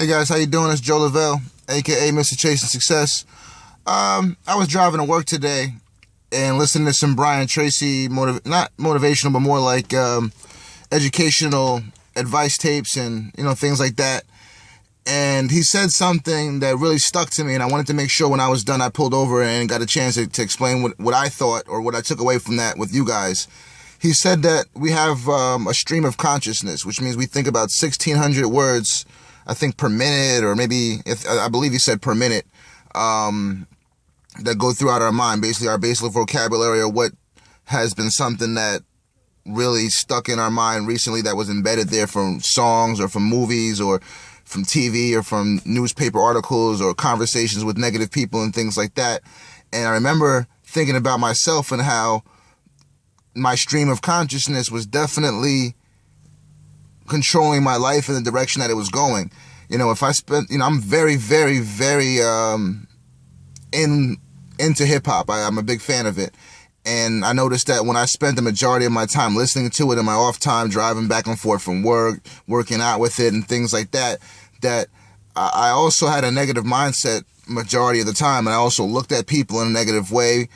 Hey guys, how you doing? It's Joe Lavelle, aka Mr. Chasing Success. I was driving to work today and listening to some Brian Tracy, not motivational, but more like educational advice tapes and things like that. And he said something that really stuck to me, and I wanted to make sure when I was done I pulled over and got a chance to explain what I thought or what I took away from that with you guys. He said that we have a stream of consciousness, which means we think about 1,600 words, I think, per minute, or maybe, I believe he said per minute, that go throughout our mind, basically our basic vocabulary, or what has been something that really stuck in our mind recently that was embedded there from songs or from movies or from TV or from newspaper articles or conversations with negative people and things like that. And I remember thinking about myself and how my stream of consciousness was definitely controlling my life in the direction that it was going. If I spent, I'm very, very, very into hip hop. I'm a big fan of it. And I noticed that when I spent the majority of my time listening to it in my off time, driving back and forth from work, working out with it and things like that, that I also had a negative mindset majority of the time. And I also looked at people in a negative way,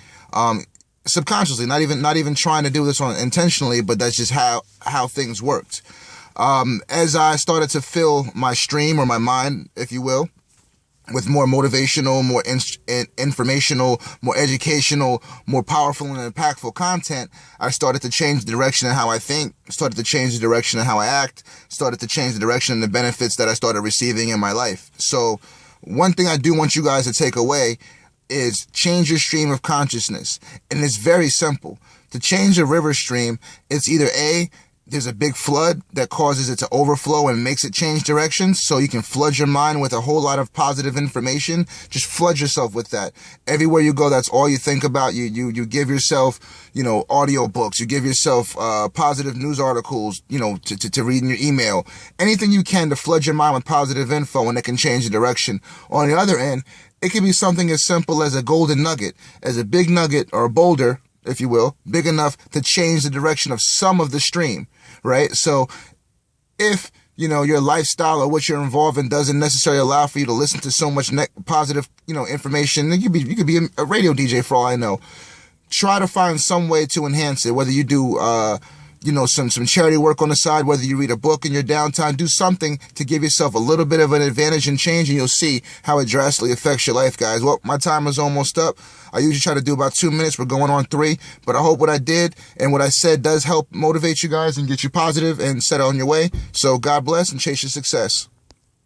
subconsciously, not even trying to do this intentionally, but that's just how things worked. As I started to fill my stream, or my mind, if you will, with more motivational, more informational, more educational, more powerful and impactful content, I started to change the direction of how I think, started to change the direction of how I act, started to change the direction and the benefits that I started receiving in my life. So one thing I do want you guys to take away is change your stream of consciousness. And it's very simple. To change a river stream, it's either there's a big flood that causes it to overflow and makes it change directions, so you can flood your mind with a whole lot of positive information. Just flood yourself with that. Everywhere you go, that's all you think about. You give yourself, audio books. You give yourself positive news articles, to read in your email. Anything you can to flood your mind with positive info, and it can change the direction. On the other end, it can be something as simple as a golden nugget, as a big nugget or a boulder, if you will, big enough to change the direction of some of the stream, right? So if, your lifestyle or what you're involved in doesn't necessarily allow for you to listen to so much positive, information, you could be a radio DJ for all I know. Try to find some way to enhance it, whether you do, some charity work on the side, whether you read a book in your downtime, do something to give yourself a little bit of an advantage and change, and you'll see how it drastically affects your life, guys. Well, my time is almost up. I usually try to do about 2 minutes. We're going on 3, but I hope what I did and what I said does help motivate you guys and get you positive and set on your way. So God bless and chase your success.